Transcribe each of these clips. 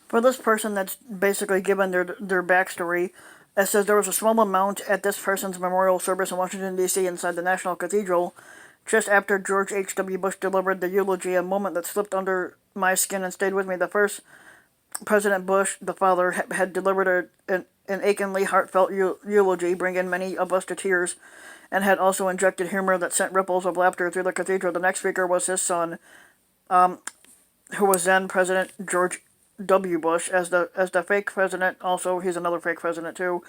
For this person that's basically given their backstory, it says there was a small amount at this person's memorial service in Washington, D.C. inside the National Cathedral just after George H.W. Bush delivered the eulogy, a moment that slipped under my skin and stayed with me. The first President Bush, the father, had delivered an achingly heartfelt eulogy, bringing many of us to tears, and had also injected humor that sent ripples of laughter through the cathedral. The next speaker was his son, who was then President George W. Bush, as the fake president. Also, he's another fake president too.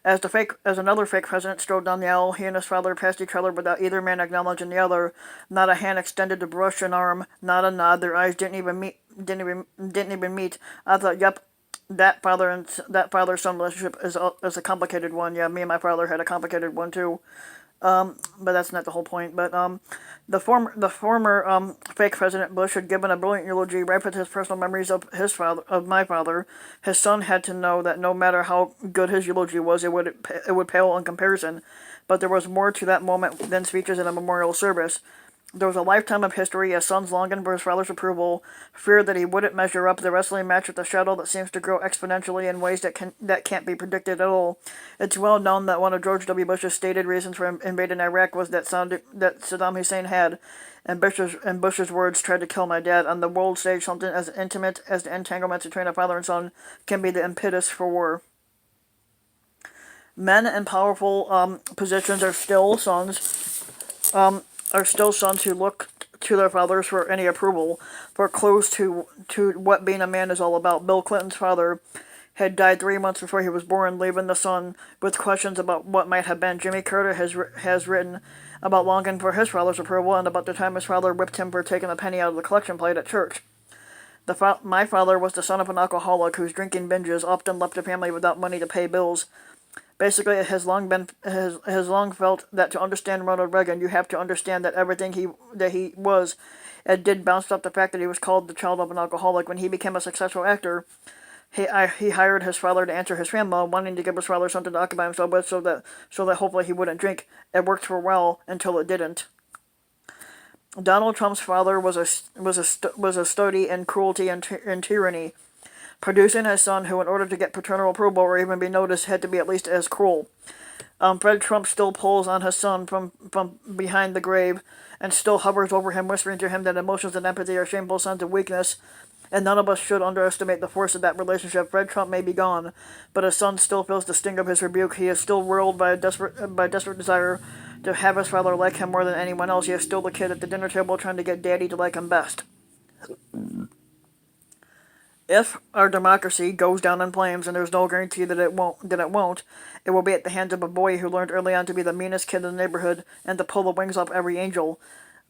As another fake president strode down the aisle, he and his father passed each other without either man acknowledging the other. Not a hand extended to brush an arm, not a nod. Their eyes didn't even meet. Didn't even meet. I thought, yep, that father son relationship is a complicated one. Yeah, me and my father had a complicated one too. But that's not the whole point. But the former fake President Bush had given a brilliant eulogy right with his personal memories of my father. His son had to know that no matter how good his eulogy was, it would pale in comparison. But there was more to that moment than speeches in a memorial service. There was a lifetime of history, as sons longing for his father's approval, feared that he wouldn't measure up, the wrestling match with the shadow that seems to grow exponentially in ways that can't be predicted at all. It's well known that one of George W. Bush's stated reasons for invading Iraq was that Saddam Hussein had, and Bush's words, tried to kill my dad. On the world stage, something as intimate as the entanglements between a father and son can be the impetus for war. Men in powerful positions are still sons who look to their fathers for any approval, for clues to what being a man is all about. Bill Clinton's father had died 3 months before he was born, leaving the son with questions about what might have been. Jimmy Carter has written about longing for his father's approval and about the time his father whipped him for taking a penny out of the collection plate at church. My father was the son of an alcoholic whose drinking binges often left the family without money to pay bills. Basically, it has long felt that to understand Ronald Reagan, you have to understand that everything he was and did bounced off the fact that he was called the child of an alcoholic. When he became a successful actor, he hired his father to answer his grandma, wanting to give his father something to occupy himself with, so that hopefully he wouldn't drink. It worked for a while until it didn't. Donald Trump's father was a study in cruelty and tyranny, producing his son, who, in order to get paternal approval or even be noticed, had to be at least as cruel. Fred Trump still pulls on his son from behind the grave and still hovers over him, whispering to him that emotions and empathy are shameful signs of weakness, and none of us should underestimate the force of that relationship. Fred Trump may be gone, but his son still feels the sting of his rebuke. He is still whirled by a desperate desire to have his father like him more than anyone else. He is still the kid at the dinner table trying to get daddy to like him best. If our democracy goes down in flames, and there's no guarantee that it won't, it will be at the hands of a boy who learned early on to be the meanest kid in the neighborhood and to pull the wings off every angel.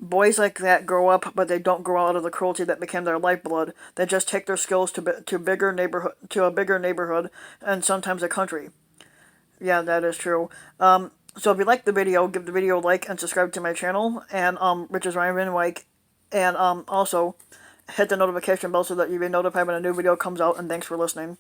Boys like that grow up, but they don't grow out of the cruelty that became their lifeblood. They just take their skills to a bigger neighborhood, and sometimes a country. Yeah, that is true. So if you like the video, give the video a like and subscribe to my channel, and which is Ryan Van Wyk, and also hit the notification bell so that you'll be notified when a new video comes out, and thanks for listening.